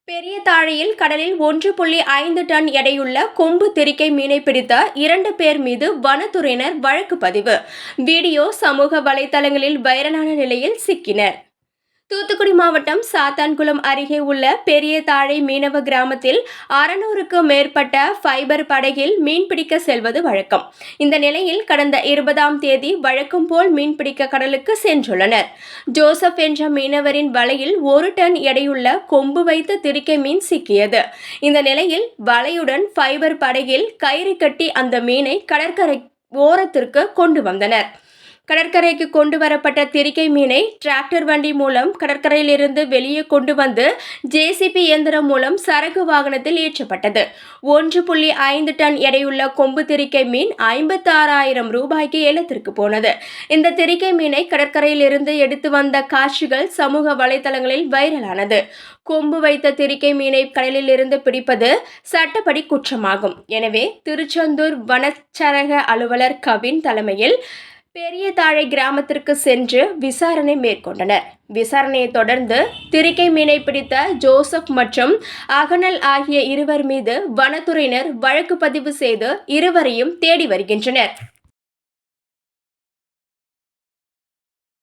பெரிய தாழையில் கடலில் 1.5 டன் எடையுள்ள கொம்பு திரிக்கை மீனை பிடித்த 2 பேர் மீது வனத்துறையினர் வழக்கு பதிவு. வீடியோ சமூக வலைதளங்களில் வைரலான நிலையில் சிக்கினர். தூத்துக்குடி மாவட்டம் சாத்தான்குளம் அருகே உள்ள பெரிய தாழை மீனவ கிராமத்தில் 600க்கும் மேற்பட்ட ஃபைபர் படகில் மீன்பிடிக்க செல்வது வழக்கம். இந்த நிலையில் கடந்த 20ஆம் தேதி வழக்கம் போல் மீன்பிடிக்க கடலுக்கு சென்றுள்ளனர். ஜோசப் என்ற மீனவரின் வலையில் 1 டன் எடையுள்ள கொம்பு வைத்த திரிக்கை மீன் சிக்கியது. இந்த நிலையில் வலையுடன் ஃபைபர் படகில் கயிறு கட்டி அந்த மீனை கடற்கரை ஓரத்திற்கு கொண்டு வந்தனர். கடற்கரைக்கு கொண்டு வரப்பட்ட திரிக்கை மீனை டிராக்டர் வண்டி மூலம் கடற்கரையிலிருந்து வெளியே கொண்டு வந்து ஜேசிபி இயந்திரம் மூலம் சரக்கு வாகனத்தில் ஏற்றப்பட்டது. 1.5 டன் எடையுள்ள கொம்பு திரிக்கை மீன் 56,000 ரூபாய்க்கு ஏலத்திற்கு போனது. இந்த திரிக்கை மீனை கடற்கரையிலிருந்து எடுத்து வந்த காட்சிகள் சமூக வலைதளங்களில் வைரலானது. கொம்பு வைத்த திரிக்கை மீனை கடலில் இருந்து பிடிப்பது சட்டப்படி குற்றமாகும். எனவே திருச்செந்தூர் வனச்சரக அலுவலர் கவின் தலைமையில் பெரிய தாழை கிராமத்திற்கு சென்று விசாரணை மேற்கொண்டனர். விசாரணையை தொடர்ந்து திரிக்கை மீனை பிடித்த ஜோசப் மற்றும் அகனல் ஆகிய இருவர் மீது வனத்துறையினர் வழக்கு பதிவு செய்து இருவரையும் தேடி வருகின்றனர்.